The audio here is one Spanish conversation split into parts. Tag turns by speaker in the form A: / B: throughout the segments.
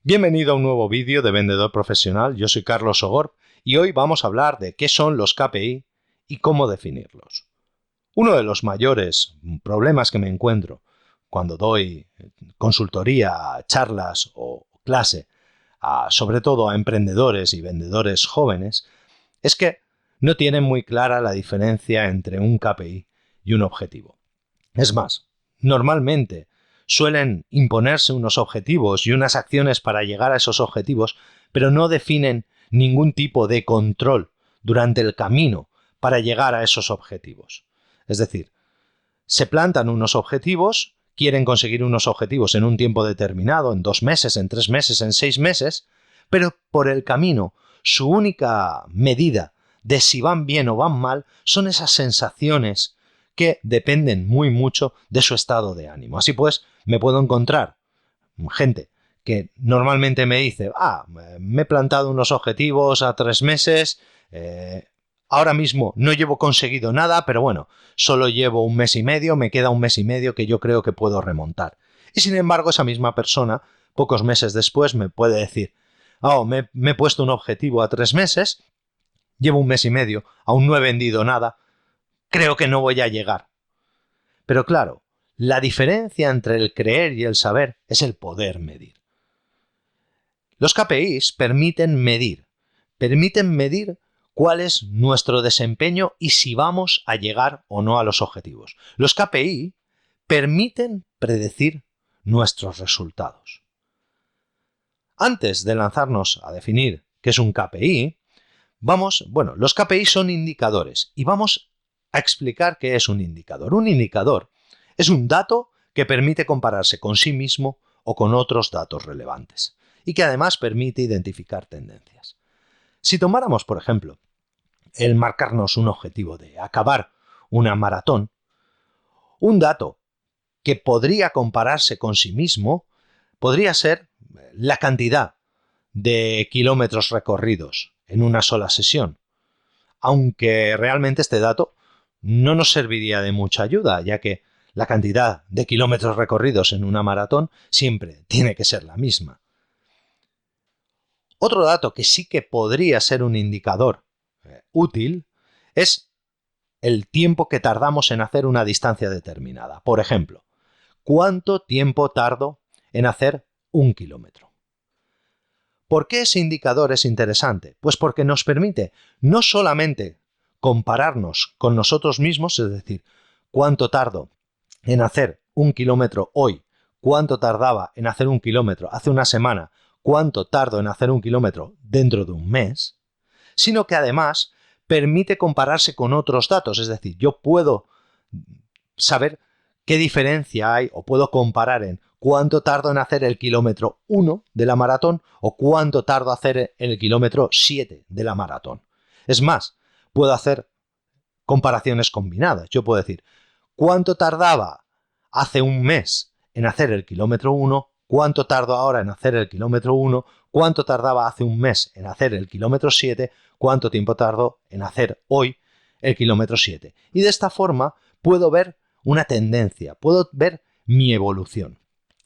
A: Bienvenido a un nuevo vídeo de Vendedor Profesional. Yo soy Carlos Sogor y hoy vamos a hablar de qué son los KPI y cómo definirlos. Uno de los mayores problemas que me encuentro cuando doy consultoría, charlas o clase, sobre todo a emprendedores y vendedores jóvenes, es que no tienen muy clara la diferencia entre un KPI y un objetivo. Es más, normalmente suelen imponerse unos objetivos y unas acciones para llegar a esos objetivos, pero no definen ningún tipo de control durante el camino para llegar a esos objetivos. Es decir, se plantan unos objetivos, quieren conseguir unos objetivos en un tiempo determinado, en 2 meses, en 3 meses, en 6 meses, pero por el camino su única medida de si van bien o van mal son esas sensaciones que dependen muy mucho de su estado de ánimo. Así pues, me puedo encontrar gente que normalmente me dice, me he plantado unos objetivos a 3 meses, ahora mismo no llevo conseguido nada, pero bueno, solo llevo 1 mes y medio, me queda 1 mes y medio que yo creo que puedo remontar. Y sin embargo, esa misma persona, pocos meses después, me puede decir, me he puesto un objetivo a 3 meses, llevo 1 mes y medio, aún no he vendido nada, creo que no voy a llegar. Pero claro, la diferencia entre el creer y el saber es el poder medir. Los KPIs permiten medir cuál es nuestro desempeño y si vamos a llegar o no a los objetivos. Los KPI permiten predecir nuestros resultados. Antes de lanzarnos a definir qué es un KPI, los KPI son indicadores y vamos a explicar qué es un indicador. Un indicador es un dato que permite compararse con sí mismo o con otros datos relevantes y que además permite identificar tendencias. Si tomáramos, por ejemplo, el marcarnos un objetivo de acabar una maratón, un dato que podría compararse con sí mismo podría ser la cantidad de kilómetros recorridos en una sola sesión, aunque realmente este dato no nos serviría de mucha ayuda, ya que la cantidad de kilómetros recorridos en una maratón siempre tiene que ser la misma. Otro dato que sí que podría ser un indicador útil es el tiempo que tardamos en hacer una distancia determinada. Por ejemplo, ¿cuánto tiempo tardo en hacer 1 kilómetro? ¿Por qué ese indicador es interesante? Pues porque nos permite no solamente compararnos con nosotros mismos, es decir, cuánto tardo en hacer 1 kilómetro hoy, cuánto tardaba en hacer 1 kilómetro hace una semana, cuánto tardo en hacer 1 kilómetro dentro de un mes, sino que además permite compararse con otros datos, es decir, yo puedo saber qué diferencia hay o puedo comparar en cuánto tardo en hacer el kilómetro 1 de la maratón o cuánto tardo en hacer el kilómetro 7 de la maratón. Es más, puedo hacer comparaciones combinadas. Yo puedo decir, ¿cuánto tardaba hace un mes en hacer el kilómetro 1? ¿Cuánto tardo ahora en hacer el kilómetro 1? ¿Cuánto tardaba hace un mes en hacer el kilómetro 7? ¿Cuánto tiempo tardo en hacer hoy el kilómetro 7? Y de esta forma puedo ver una tendencia, puedo ver mi evolución.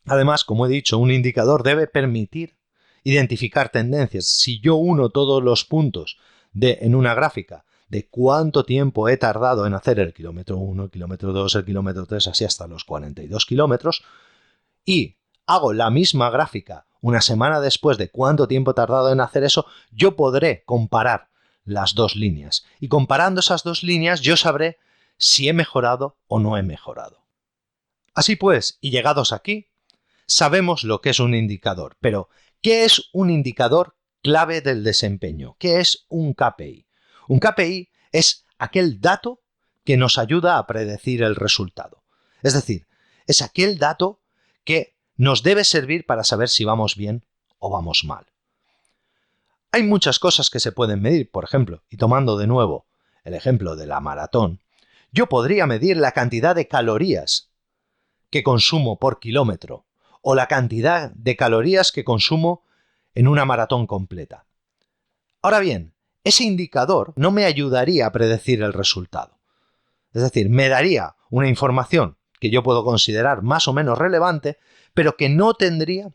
A: Además, como he dicho, un indicador debe permitir identificar tendencias. Si yo uno todos los puntos en una gráfica de cuánto tiempo he tardado en hacer el kilómetro 1, el kilómetro 2, el kilómetro 3, así hasta los 42 kilómetros, y hago la misma gráfica una semana después de cuánto tiempo he tardado en hacer eso, yo podré comparar las dos líneas. Y comparando esas dos líneas, yo sabré si he mejorado o no he mejorado. Así pues, y llegados aquí, sabemos lo que es un indicador. Pero, ¿qué es un indicador clave del desempeño? ¿Qué es un KPI? Un KPI es aquel dato que nos ayuda a predecir el resultado. Es decir, es aquel dato que nos debe servir para saber si vamos bien o vamos mal. Hay muchas cosas que se pueden medir, por ejemplo, y tomando de nuevo el ejemplo de la maratón, yo podría medir la cantidad de calorías que consumo por kilómetro o la cantidad de calorías que consumo en una maratón completa. Ahora bien, ese indicador no me ayudaría a predecir el resultado. Es decir, me daría una información que yo puedo considerar más o menos relevante, pero que no tendría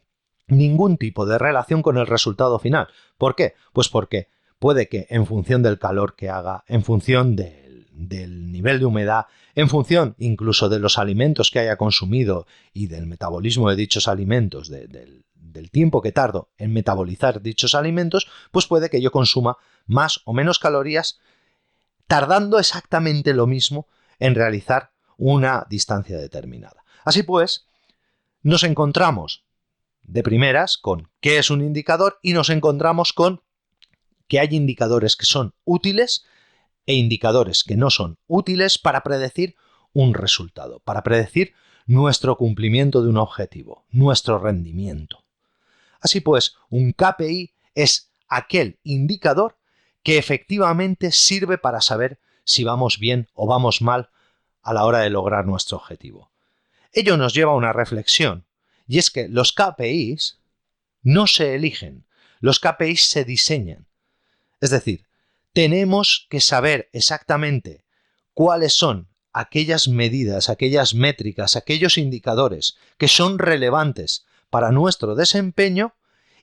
A: ningún tipo de relación con el resultado final. ¿Por qué? Pues porque puede que en función del calor que haga, en función del nivel de humedad, en función incluso de los alimentos que haya consumido y del metabolismo de dichos alimentos, del tiempo que tardo en metabolizar dichos alimentos, pues puede que yo consuma más o menos calorías tardando exactamente lo mismo en realizar una distancia determinada. Así pues, nos encontramos de primeras con qué es un indicador y nos encontramos con que hay indicadores que son útiles e indicadores que no son útiles para predecir un resultado, para predecir nuestro cumplimiento de un objetivo, nuestro rendimiento. Así pues, un KPI es aquel indicador que efectivamente sirve para saber si vamos bien o vamos mal a la hora de lograr nuestro objetivo. Ello nos lleva a una reflexión, y es que los KPIs no se eligen, los KPIs se diseñan. Es decir, tenemos que saber exactamente cuáles son aquellas medidas, aquellas métricas, aquellos indicadores que son relevantes para nuestro desempeño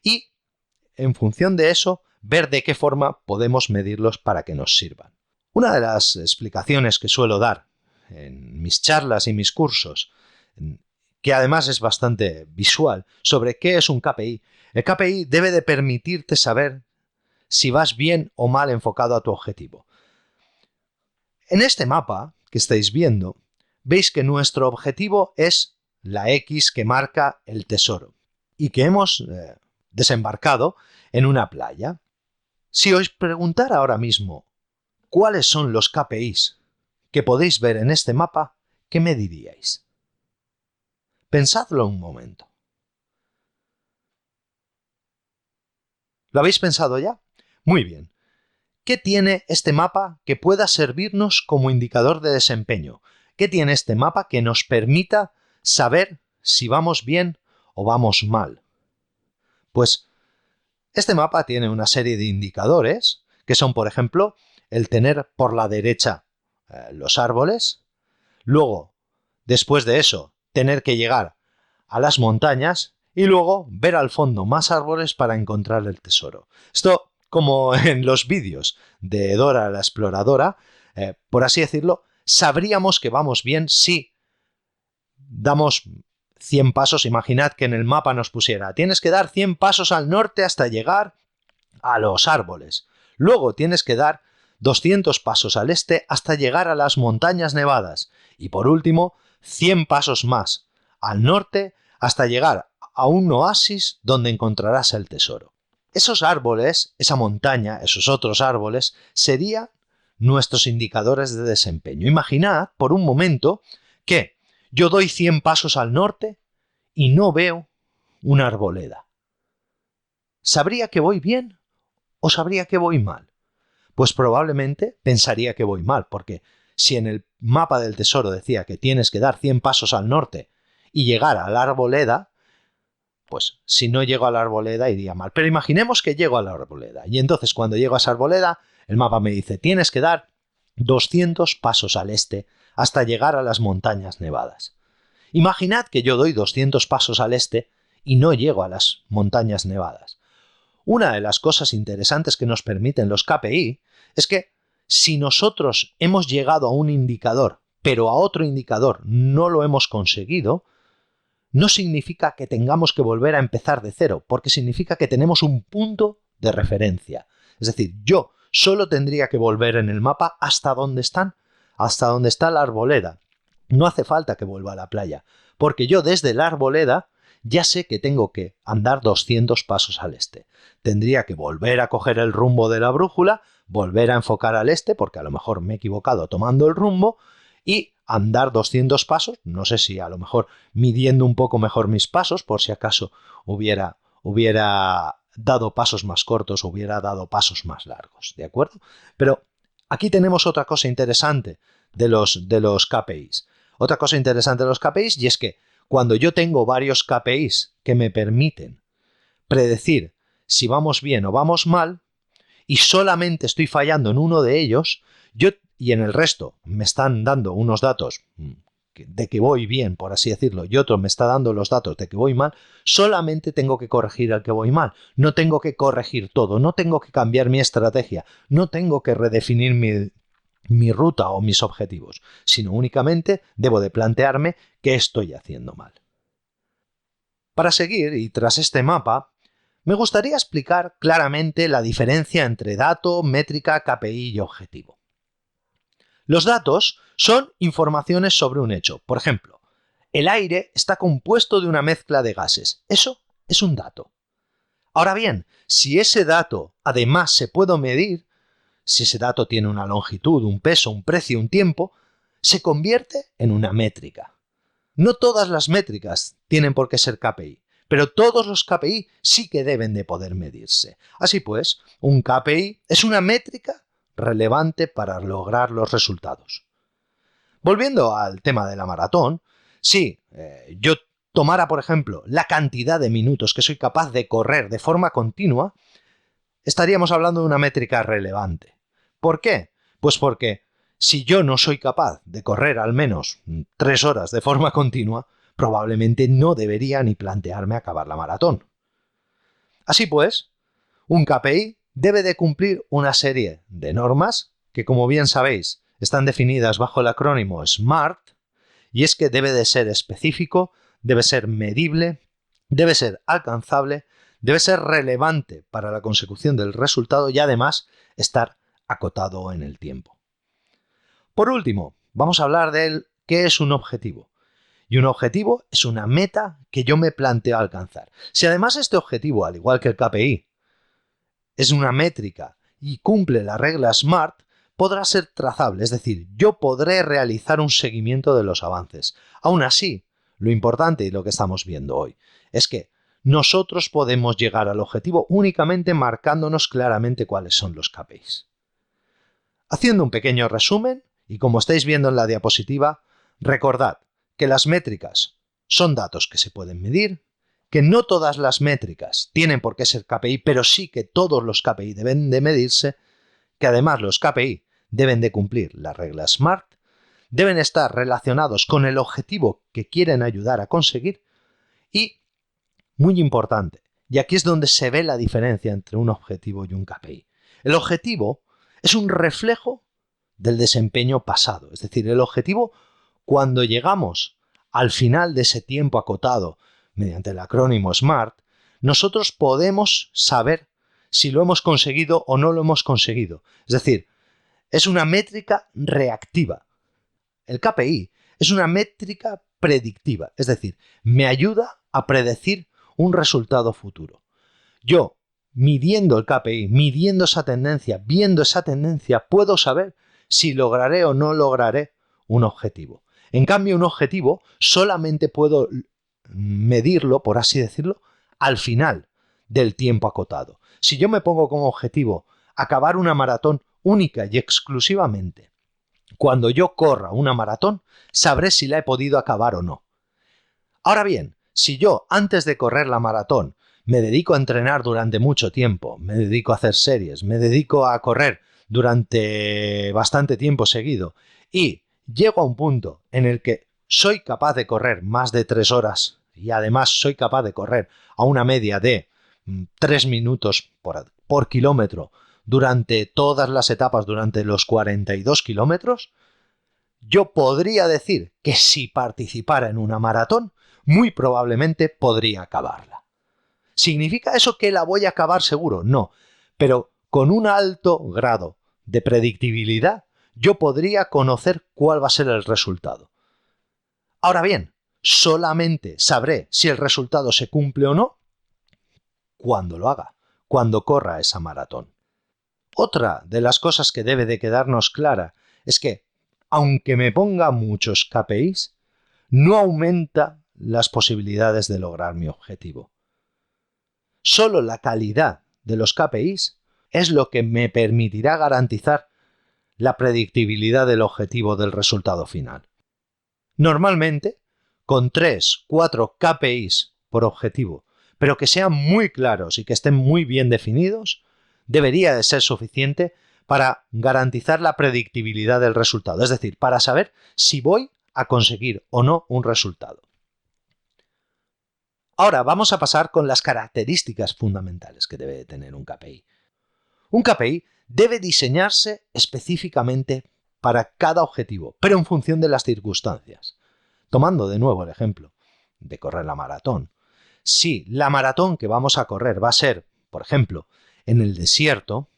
A: y, en función de eso, ver de qué forma podemos medirlos para que nos sirvan. Una de las explicaciones que suelo dar en mis charlas y mis cursos, que además es bastante visual, sobre qué es un KPI. El KPI debe de permitirte saber si vas bien o mal enfocado a tu objetivo. En este mapa que estáis viendo, veis que nuestro objetivo es la X que marca el tesoro y que hemos desembarcado en una playa. Si os preguntara ahora mismo cuáles son los KPIs que podéis ver en este mapa, ¿qué me diríais? Pensadlo un momento. ¿Lo habéis pensado ya? Muy bien. ¿Qué tiene este mapa que pueda servirnos como indicador de desempeño? ¿Qué tiene este mapa que nos permita saber si vamos bien o vamos mal? Pues este mapa tiene una serie de indicadores que son, por ejemplo, el tener por la derecha los árboles, luego, después de eso, tener que llegar a las montañas y luego ver al fondo más árboles para encontrar el tesoro. Esto, como en los vídeos de Dora la Exploradora, por así decirlo, sabríamos que vamos bien si damos 100 pasos. Imaginad que en el mapa nos pusiera, tienes que dar 100 pasos al norte hasta llegar a los árboles. Luego tienes que dar 200 pasos al este hasta llegar a las montañas nevadas. Y por último, 100 pasos más al norte hasta llegar a un oasis donde encontrarás el tesoro. Esos árboles, esa montaña, esos otros árboles, serían nuestros indicadores de desempeño. Imaginad por un momento que yo doy 100 pasos al norte y no veo una arboleda. ¿Sabría que voy bien o sabría que voy mal? Pues probablemente pensaría que voy mal, porque si en el mapa del tesoro decía que tienes que dar 100 pasos al norte y llegar a la arboleda, pues si no llego a la arboleda iría mal. Pero imaginemos que llego a la arboleda y entonces cuando llego a esa arboleda el mapa me dice tienes que dar 200 pasos al este hasta llegar a las montañas nevadas. Imaginad que yo doy 200 pasos al este y no llego a las montañas nevadas. Una de las cosas interesantes que nos permiten los KPI es que si nosotros hemos llegado a un indicador, pero a otro indicador no lo hemos conseguido, no significa que tengamos que volver a empezar de cero, porque significa que tenemos un punto de referencia. Es decir, yo solo tendría que volver en el mapa hasta donde está la arboleda. No hace falta que vuelva a la playa, porque yo desde la arboleda ya sé que tengo que andar 200 pasos al este. Tendría que volver a coger el rumbo de la brújula, volver a enfocar al este, porque a lo mejor me he equivocado tomando el rumbo, y andar 200 pasos, no sé si a lo mejor midiendo un poco mejor mis pasos, por si acaso hubiera dado pasos más cortos, hubiera dado pasos más largos, ¿de acuerdo? Pero aquí tenemos otra cosa interesante de los KPIs. Otra cosa interesante de los KPIs, y es que cuando yo tengo varios KPIs que me permiten predecir si vamos bien o vamos mal, y solamente estoy fallando en uno de ellos, y en el resto me están dando unos datos de que voy bien, por así decirlo, y otro me está dando los datos de que voy mal, solamente tengo que corregir al que voy mal. No tengo que corregir todo, no tengo que cambiar mi estrategia, no tengo que redefinir mi ruta o mis objetivos, sino únicamente debo de plantearme qué estoy haciendo mal. Para seguir, y tras este mapa, me gustaría explicar claramente la diferencia entre dato, métrica, KPI y objetivo. Los datos son informaciones sobre un hecho. Por ejemplo, el aire está compuesto de una mezcla de gases. Eso es un dato. Ahora bien, si ese dato además se puede medir, si ese dato tiene una longitud, un peso, un precio, un tiempo, se convierte en una métrica. No todas las métricas tienen por qué ser KPI, pero todos los KPI sí que deben de poder medirse. Así pues, un KPI es una métrica relevante para lograr los resultados. Volviendo al tema de la maratón, si yo tomara, por ejemplo, la cantidad de minutos que soy capaz de correr de forma continua, estaríamos hablando de una métrica relevante. ¿Por qué? Pues porque si yo no soy capaz de correr al menos 3 horas de forma continua, probablemente no debería ni plantearme acabar la maratón. Así pues, un KPI debe de cumplir una serie de normas que, como bien sabéis, están definidas bajo el acrónimo SMART, y es que debe de ser específico, debe ser medible, debe ser alcanzable, debe ser relevante para la consecución del resultado y además estar acotado en el tiempo. Por último, vamos a hablar de qué es un objetivo. Y un objetivo es una meta que yo me planteo alcanzar. Si además este objetivo, al igual que el KPI, es una métrica y cumple la regla SMART, podrá ser trazable, es decir, yo podré realizar un seguimiento de los avances. Aún así, lo importante y lo que estamos viendo hoy es que nosotros podemos llegar al objetivo únicamente marcándonos claramente cuáles son los KPIs. Haciendo un pequeño resumen, y como estáis viendo en la diapositiva, recordad que las métricas son datos que se pueden medir, que no todas las métricas tienen por qué ser KPI, pero sí que todos los KPI deben de medirse, que además los KPI deben de cumplir la regla SMART, deben estar relacionados con el objetivo que quieren ayudar a conseguir y, muy importante, y aquí es donde se ve la diferencia entre un objetivo y un KPI. El objetivo es un reflejo del desempeño pasado, es decir, el objetivo cuando llegamos al final de ese tiempo acotado mediante el acrónimo SMART, nosotros podemos saber si lo hemos conseguido o no lo hemos conseguido. Es decir, es una métrica reactiva. El KPI es una métrica predictiva, es decir, me ayuda a predecir un resultado futuro. Yo, midiendo el KPI, midiendo esa tendencia, viendo esa tendencia, puedo saber si lograré o no lograré un objetivo. En cambio, un objetivo solamente puedo medirlo, por así decirlo, al final del tiempo acotado. Si yo me pongo como objetivo acabar una maratón única y exclusivamente, cuando yo corra una maratón, sabré si la he podido acabar o no. Ahora bien, si yo antes de correr la maratón me dedico a entrenar durante mucho tiempo, me dedico a hacer series, me dedico a correr durante bastante tiempo seguido y llego a un punto en el que soy capaz de correr más de 3 horas y además soy capaz de correr a una media de 3 minutos por kilómetro durante todas las etapas, durante los 42 kilómetros, yo podría decir que si participara en una maratón, muy probablemente podría acabarla. ¿Significa eso que la voy a acabar seguro? No, pero con un alto grado de predictibilidad, yo podría conocer cuál va a ser el resultado. Ahora bien, solamente sabré si el resultado se cumple o no cuando lo haga, cuando corra esa maratón. Otra de las cosas que debe de quedarnos clara es que, aunque me ponga muchos KPIs, no aumenta las posibilidades de lograr mi objetivo. Solo la calidad de los KPIs es lo que me permitirá garantizar la predictibilidad del objetivo del resultado final. Normalmente, con 3, 4 KPIs por objetivo, pero que sean muy claros y que estén muy bien definidos, debería de ser suficiente para garantizar la predictibilidad del resultado. Es decir, para saber si voy a conseguir o no un resultado. Ahora vamos a pasar con las características fundamentales que debe tener un KPI. Un KPI debe diseñarse específicamente para cada objetivo, pero en función de las circunstancias. Tomando de nuevo el ejemplo de correr la maratón. Si la maratón que vamos a correr va a ser, por ejemplo, en el desierto,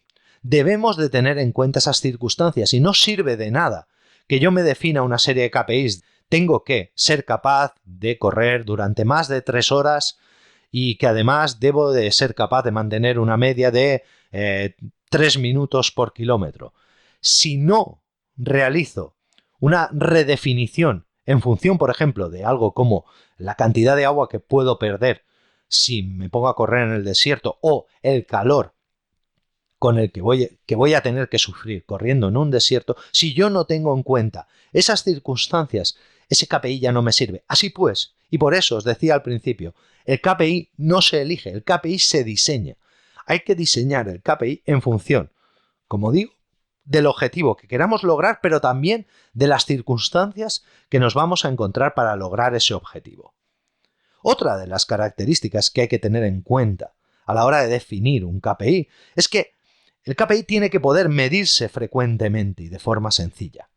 A: debemos de tener en cuenta esas circunstancias y no sirve de nada que yo me defina una serie de KPIs. Tengo que ser capaz de correr durante más de 3 horas y que además debo de ser capaz de mantener una media de 3 minutos por kilómetro. Si no realizo una redefinición en función, por ejemplo, de algo como la cantidad de agua que puedo perder si me pongo a correr en el desierto o el calor con el que voy a tener que sufrir corriendo en un desierto, si yo no tengo en cuenta esas circunstancias, ese KPI ya no me sirve. Así pues, y por eso os decía al principio, el KPI no se elige, el KPI se diseña. Hay que diseñar el KPI en función, como digo, del objetivo que queramos lograr, pero también de las circunstancias que nos vamos a encontrar para lograr ese objetivo. Otra de las características que hay que tener en cuenta a la hora de definir un KPI es que el KPI tiene que poder medirse frecuentemente y de forma sencilla.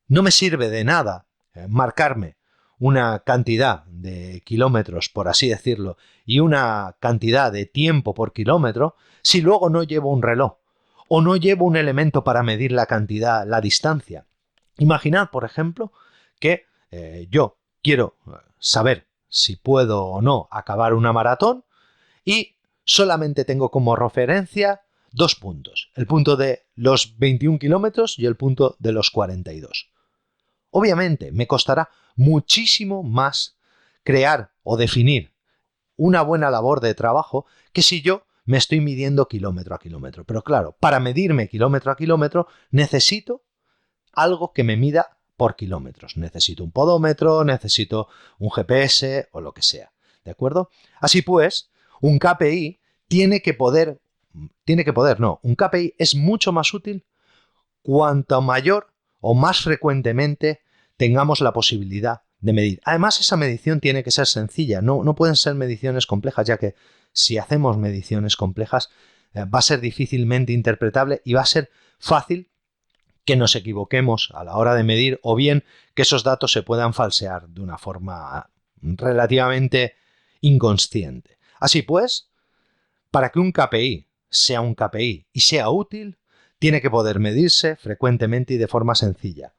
A: No me sirve de nada marcarme una cantidad de kilómetros, por así decirlo, y una cantidad de tiempo por kilómetro si luego no llevo un reloj o no llevo un elemento para medir la cantidad, la distancia. Imaginad, por ejemplo, que yo quiero saber si puedo o no acabar una maratón y solamente tengo como referencia 2 puntos, el punto de los 21 kilómetros y el punto de los 42. Obviamente me costará muchísimo más crear o definir una buena labor de trabajo que si yo me estoy midiendo kilómetro a kilómetro. Pero claro, para medirme kilómetro a kilómetro necesito algo que me mida por kilómetros. Necesito un podómetro, necesito un GPS o lo que sea. ¿De acuerdo? Así pues, un KPI un KPI es mucho más útil cuanto mayor o más frecuentemente tengamos la posibilidad de medir. Además, esa medición tiene que ser sencilla, no pueden ser mediciones complejas, ya que si hacemos mediciones complejas va a ser difícilmente interpretable y va a ser fácil que nos equivoquemos a la hora de medir o bien que esos datos se puedan falsear de una forma relativamente inconsciente. Así pues, para que un KPI sea un KPI y sea útil, tiene que poder medirse frecuentemente y de forma sencilla.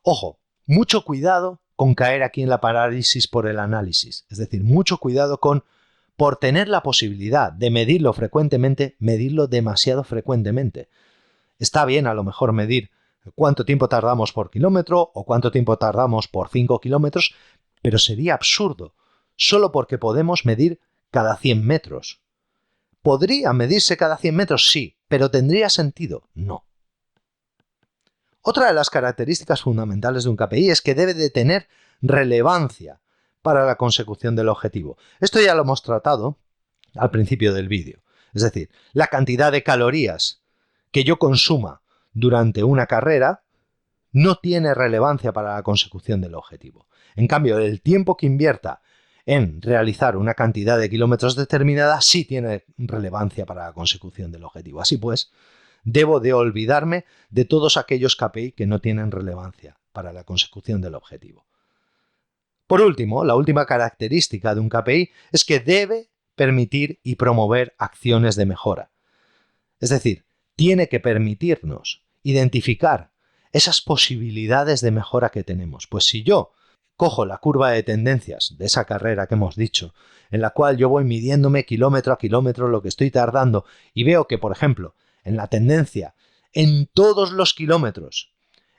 A: Ojo, mucho cuidado con caer aquí en la parálisis por el análisis. Es decir, mucho cuidado por tener la posibilidad de medirlo frecuentemente, medirlo demasiado frecuentemente. Está bien a lo mejor medir cuánto tiempo tardamos por kilómetro o cuánto tiempo tardamos por 5 kilómetros, pero sería absurdo, solo porque podemos medir cada 100 metros. ¿Podría medirse cada 100 metros? Sí, pero ¿tendría sentido? No. Otra de las características fundamentales de un KPI es que debe de tener relevancia para la consecución del objetivo. Esto ya lo hemos tratado al principio del vídeo. Es decir, la cantidad de calorías que yo consuma durante una carrera no tiene relevancia para la consecución del objetivo. En cambio, el tiempo que invierta en realizar una cantidad de kilómetros determinada sí tiene relevancia para la consecución del objetivo. Así pues, debo de olvidarme de todos aquellos KPI que no tienen relevancia para la consecución del objetivo. Por último, la última característica de un KPI es que debe permitir y promover acciones de mejora. Es decir, tiene que permitirnos identificar esas posibilidades de mejora que tenemos. Pues si yo cojo la curva de tendencias de esa carrera que hemos dicho, en la cual yo voy midiéndome kilómetro a kilómetro lo que estoy tardando y veo que, por ejemplo, en la tendencia, en todos los kilómetros,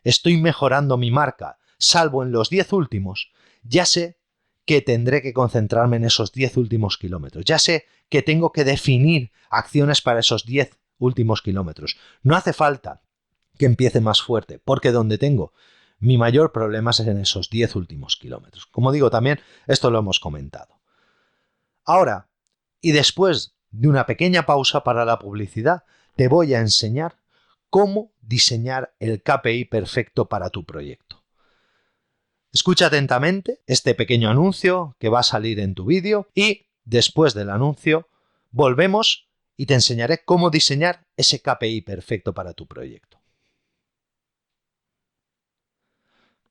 A: estoy mejorando mi marca, salvo en los 10 últimos, ya sé que tendré que concentrarme en esos 10 últimos kilómetros. Ya sé que tengo que definir acciones para esos 10 últimos kilómetros. No hace falta que empiece más fuerte, porque donde tengo mi mayor problema es en esos 10 últimos kilómetros. Como digo, también esto lo hemos comentado. Ahora, y después de una pequeña pausa para la publicidad, te voy a enseñar cómo diseñar el KPI perfecto para tu proyecto. Escucha atentamente este pequeño anuncio que va a salir en tu vídeo y después del anuncio volvemos y te enseñaré cómo diseñar ese KPI perfecto para tu proyecto.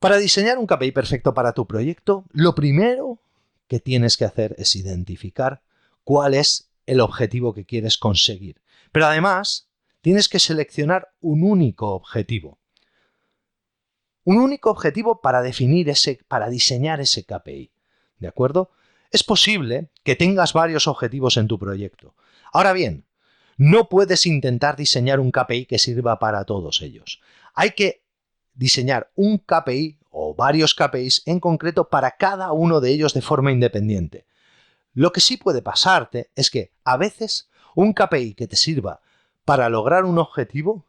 A: Para diseñar un KPI perfecto para tu proyecto, lo primero que tienes que hacer es identificar cuál es el objetivo que quieres conseguir. Pero además, tienes que seleccionar un único objetivo. Un único objetivo para diseñar ese KPI. ¿De acuerdo? Es posible que tengas varios objetivos en tu proyecto. Ahora bien, no puedes intentar diseñar un KPI que sirva para todos ellos. Hay que diseñar un KPI o varios KPIs en concreto para cada uno de ellos de forma independiente. Lo que sí puede pasarte es que a veces un KPI que te sirva para lograr un objetivo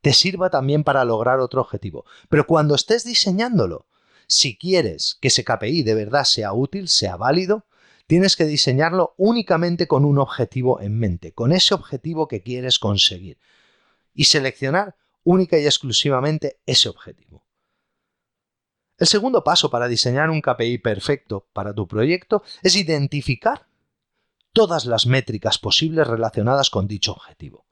A: te sirva también para lograr otro objetivo. Pero cuando estés diseñándolo, si quieres que ese KPI de verdad sea útil, sea válido, tienes que diseñarlo únicamente con un objetivo en mente, con ese objetivo que quieres conseguir. Y seleccionar única y exclusivamente ese objetivo. El segundo paso para diseñar un KPI perfecto para tu proyecto es identificar todas las métricas posibles relacionadas con dicho objetivo.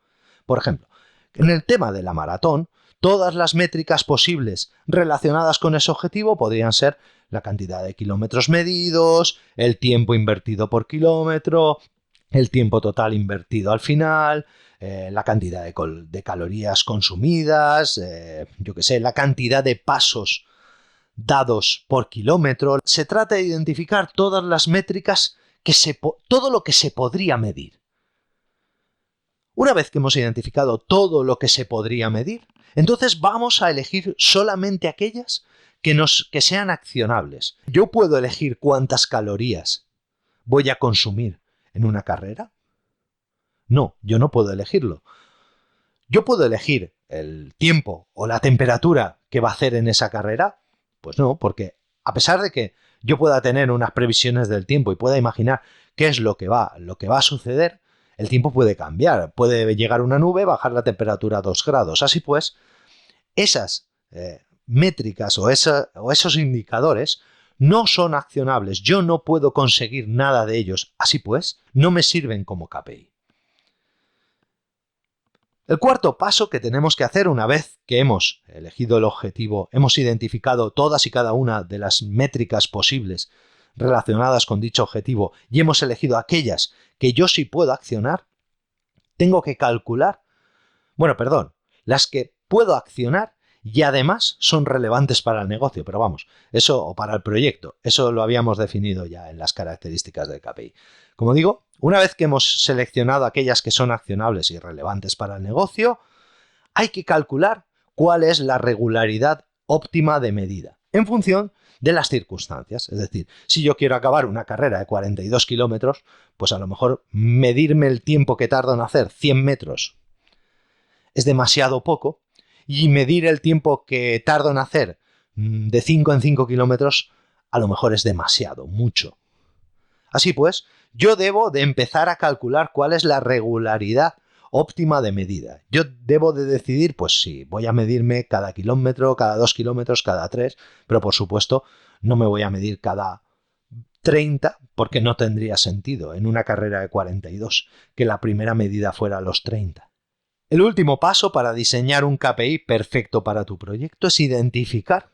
A: Por ejemplo, en el tema de la maratón, todas las métricas posibles relacionadas con ese objetivo podrían ser la cantidad de kilómetros medidos, el tiempo invertido por kilómetro, el tiempo total invertido al final, la cantidad de calorías consumidas, la cantidad de pasos dados por kilómetro. Se trata de identificar todas las métricas, todo lo que se podría medir. Una vez que hemos identificado todo lo que se podría medir, entonces vamos a elegir solamente aquellas que sean accionables. ¿Yo puedo elegir cuántas calorías voy a consumir en una carrera? No, yo no puedo elegirlo. ¿Yo puedo elegir el tiempo o la temperatura que va a hacer en esa carrera? Pues no, porque a pesar de que yo pueda tener unas previsiones del tiempo y pueda imaginar qué es lo que va a suceder, el tiempo puede cambiar. Puede llegar una nube, bajar la temperatura a 2 grados. Así pues, esas métricas o esos indicadores no son accionables. Yo no puedo conseguir nada de ellos. Así pues, no me sirven como KPI. El cuarto paso que tenemos que hacer una vez que hemos elegido el objetivo, hemos identificado todas y cada una de las métricas posibles relacionadas con dicho objetivo y hemos elegido aquellas que yo sí puedo accionar, tengo que calcular, las que puedo accionar y además son relevantes para el negocio, pero vamos, eso o para el proyecto, eso lo habíamos definido ya en las características del KPI. Como digo, una vez que hemos seleccionado aquellas que son accionables y relevantes para el negocio, hay que calcular cuál es la regularidad óptima de medida en función de las circunstancias. Es decir, si yo quiero acabar una carrera de 42 kilómetros, pues a lo mejor medirme el tiempo que tardo en hacer 100 metros es demasiado poco y medir el tiempo que tardo en hacer de 5 en 5 kilómetros a lo mejor es demasiado, mucho. Así pues, yo debo de empezar a calcular cuál es la regularidad óptima de medida. Yo debo de decidir, pues si voy a medirme cada kilómetro, cada 2 kilómetros, cada 3, pero por supuesto no me voy a medir cada 30 porque no tendría sentido en una carrera de 42 que la primera medida fuera a los 30. El último paso para diseñar un KPI perfecto para tu proyecto es identificar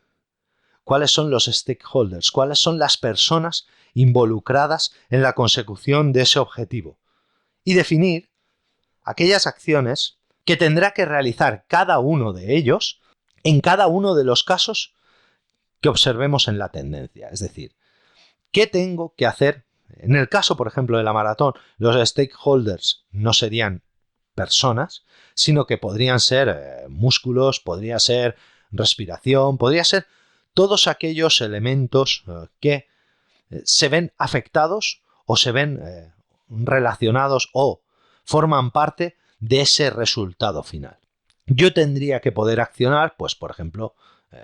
A: cuáles son los stakeholders, cuáles son las personas involucradas en la consecución de ese objetivo y definir aquellas acciones que tendrá que realizar cada uno de ellos en cada uno de los casos que observemos en la tendencia. Es decir, ¿qué tengo que hacer? En el caso, por ejemplo, de la maratón, los stakeholders no serían personas, sino que podrían ser músculos, podría ser respiración, podría ser todos aquellos elementos que se ven afectados o se ven relacionados o forman parte de ese resultado final. Yo tendría que poder accionar, pues por ejemplo,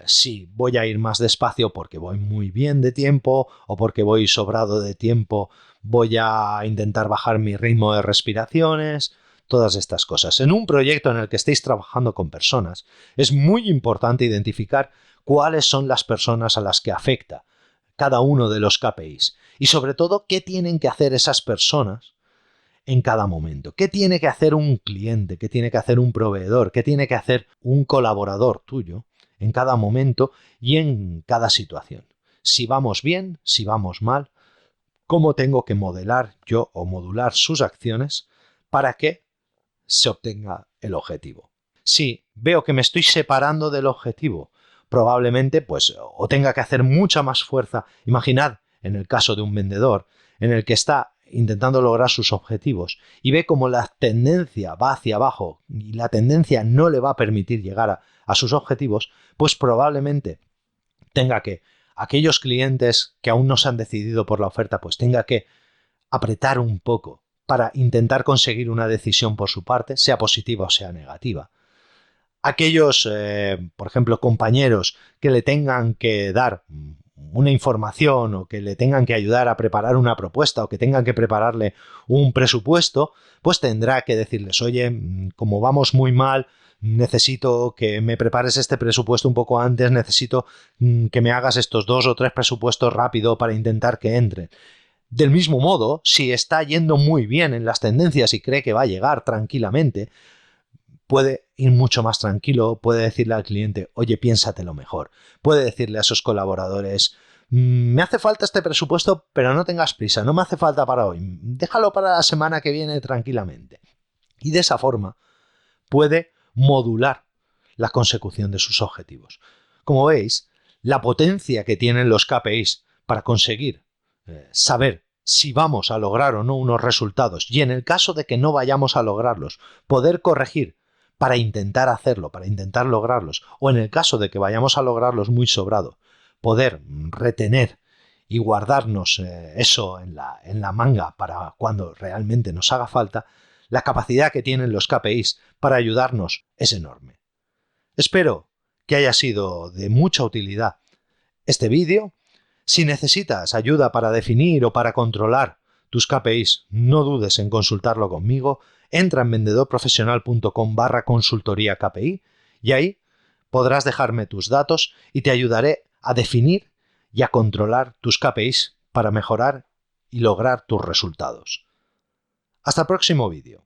A: si voy a ir más despacio porque voy muy bien de tiempo o porque voy sobrado de tiempo, voy a intentar bajar mi ritmo de respiraciones. todas estas cosas. En un proyecto en el que estéis trabajando con personas, es muy importante identificar cuáles son las personas a las que afecta cada uno de los KPIs y sobre todo qué tienen que hacer esas personas en cada momento. ¿Qué tiene que hacer un cliente? ¿Qué tiene que hacer un proveedor? ¿Qué tiene que hacer un colaborador tuyo en cada momento y en cada situación? Si vamos bien, si vamos mal, cómo tengo que modelar yo o modular sus acciones para que se obtenga el objetivo. Si veo que me estoy separando del objetivo, probablemente pues o tenga que hacer mucha más fuerza. Imaginad en el caso de un vendedor en el que está intentando lograr sus objetivos y ve como la tendencia va hacia abajo y la tendencia no le va a permitir llegar a sus objetivos, pues probablemente tenga que, aquellos clientes que aún no se han decidido por la oferta, pues tenga que apretar un poco para intentar conseguir una decisión por su parte, sea positiva o sea negativa. Aquellos, por ejemplo, compañeros que le tengan que dar una información o que le tengan que ayudar a preparar una propuesta o que tengan que prepararle un presupuesto, pues tendrá que decirles, oye, como vamos muy mal, necesito que me prepares este presupuesto un poco antes, necesito que me hagas estos 2 o 3 presupuestos rápido para intentar que entren. Del mismo modo, si está yendo muy bien en las tendencias y cree que va a llegar tranquilamente, puede ir mucho más tranquilo, puede decirle al cliente, oye, piénsatelo mejor. Puede decirle a sus colaboradores, me hace falta este presupuesto, pero no tengas prisa, no me hace falta para hoy, déjalo para la semana que viene tranquilamente. Y de esa forma puede modular la consecución de sus objetivos. Como veis, la potencia que tienen los KPIs para conseguir saber si vamos a lograr o no unos resultados y en el caso de que no vayamos a lograrlos, poder corregir para intentar hacerlo, para intentar lograrlos, o en el caso de que vayamos a lograrlos muy sobrado, poder retener y guardarnos eso en la manga para cuando realmente nos haga falta, la capacidad que tienen los KPIs para ayudarnos es enorme. Espero que haya sido de mucha utilidad este vídeo. Si necesitas ayuda para definir o para controlar tus KPIs, no dudes en consultarlo conmigo. Entra en vendedorprofesional.com/consultoría KPI y ahí podrás dejarme tus datos y te ayudaré a definir y a controlar tus KPIs para mejorar y lograr tus resultados. Hasta el próximo vídeo.